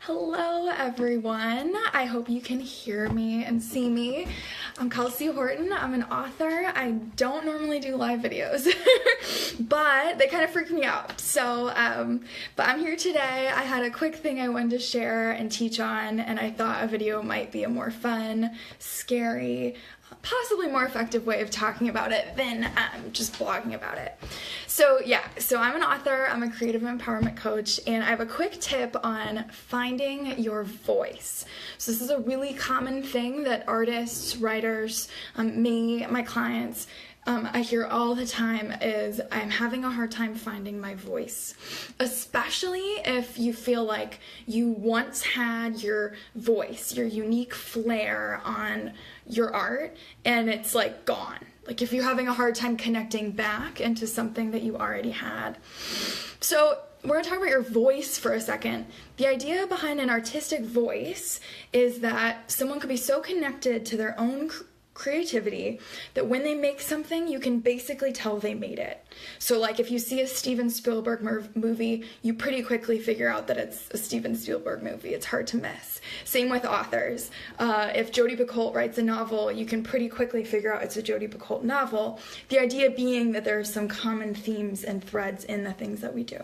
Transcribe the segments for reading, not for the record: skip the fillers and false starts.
Hello everyone, I hope you can hear me and see me. I'm Kelsey Horton, I'm an author. I don't normally do live videos, but they kind of freak me out. But I'm here today. I had a quick thing I wanted to share and teach on, and I thought a video might be a more fun, scary, possibly more effective way of talking about it than just blogging about it. So I'm an author, I'm a creative empowerment coach, and I have a quick tip on finding your voice. So this is a really common thing that artists, writers, me, my clients, I hear all the time is I'm having a hard time finding my voice, especially if you feel like you once had your voice, your unique flair on your art, and it's like gone. Like if you're having a hard time connecting back into something that you already had. So we're going to talk about your voice for a second. The idea behind an artistic voice is that someone could be so connected to their own creativity that when they make something, you can basically tell they made it. So like if you see a Steven Spielberg movie, you pretty quickly figure out that it's a Steven Spielberg movie. It's hard to miss. Same with authors. If Jodi Picoult writes a novel, you can pretty quickly figure out it's a Jodi Picoult novel. The idea being that there are some common themes and threads in the things that we do.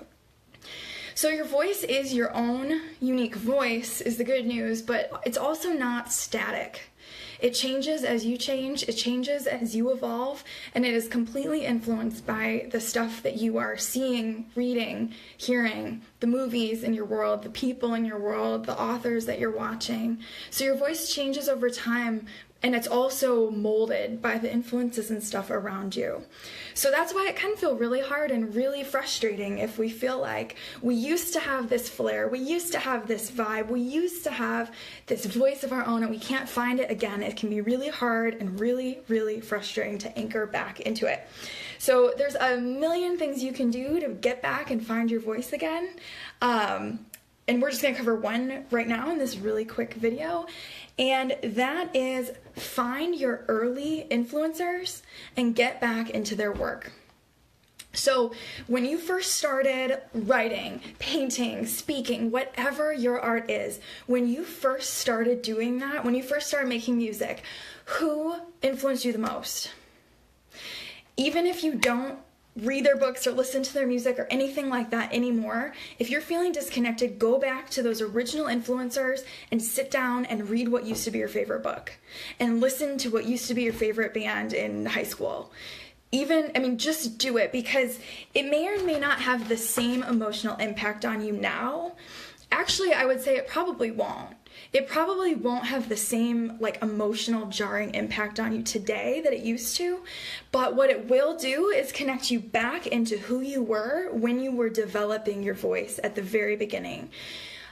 So your voice is your own unique voice is the good news, but it's also not static. It changes as you change, it changes as you evolve, and it is completely influenced by the stuff that you are seeing, reading, hearing, the movies in your world, the people in your world, the authors that you're watching. So your voice changes over time, and it's also molded by the influences and stuff around you. So that's why it can feel really hard and really frustrating if we feel like we used to have this flair, we used to have this vibe, we used to have this voice of our own, and we can't find it again. It can be really hard and really, really frustrating to anchor back into it. So there's a million things you can do to get back and find your voice again. And we're just going to cover one right now in this really quick video, and that is find your early influencers and get back into their work. So when you first started writing, painting, speaking, whatever your art is, when you first started doing that, when you first started making music, who influenced you the most? Even if you don't read their books or listen to their music or anything like that anymore, if you're feeling disconnected, go back to those original influencers and sit down and read what used to be your favorite book and listen to what used to be your favorite band in high school. Just do it, because it may or may not have the same emotional impact on you now. Actually, I would say it probably won't. It probably won't have the same emotional jarring impact on you today that it used to, but what it will do is connect you back into who you were when you were developing your voice at the very beginning.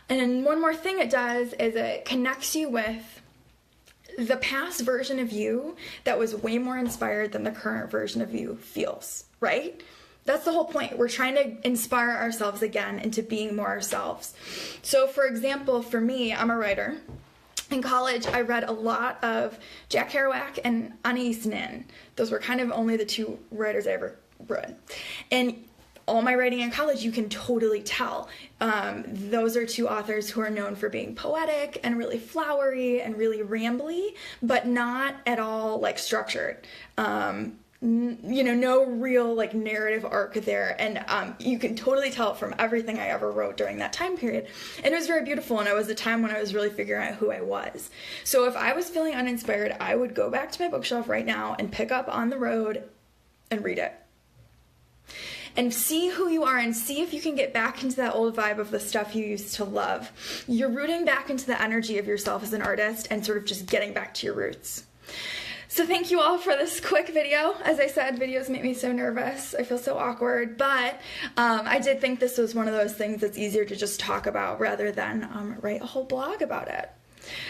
And then one more thing it does is it connects you with the past version of you that was way more inspired than the current version of you feels, right? That's the whole point. We're trying to inspire ourselves again into being more ourselves. So for example, for me, I'm a writer. In college, I read a lot of Jack Kerouac and Anais Nin. Those were kind of only the two writers I ever read. And all my writing in college, you can totally tell. Those are two authors who are known for being poetic and really flowery and really rambly, but not at all structured. No real narrative arc there, and you can totally tell from everything I ever wrote during that time period. And it was very beautiful, and it was a time when I was really figuring out who I was. So if I was feeling uninspired, I would go back to my bookshelf right now and pick up On the Road and read it. And see who you are and see if you can get back into that old vibe of the stuff you used to love. You're rooting back into the energy of yourself as an artist and sort of just getting back to your roots. So thank you all for this quick video. As I said, videos make me so nervous. I feel so awkward, but I did think this was one of those things that's easier to just talk about rather than write a whole blog about it.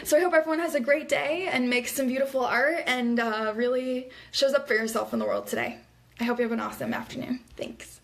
So I hope everyone has a great day and makes some beautiful art and really shows up for yourself in the world today. I hope you have an awesome afternoon. Thanks.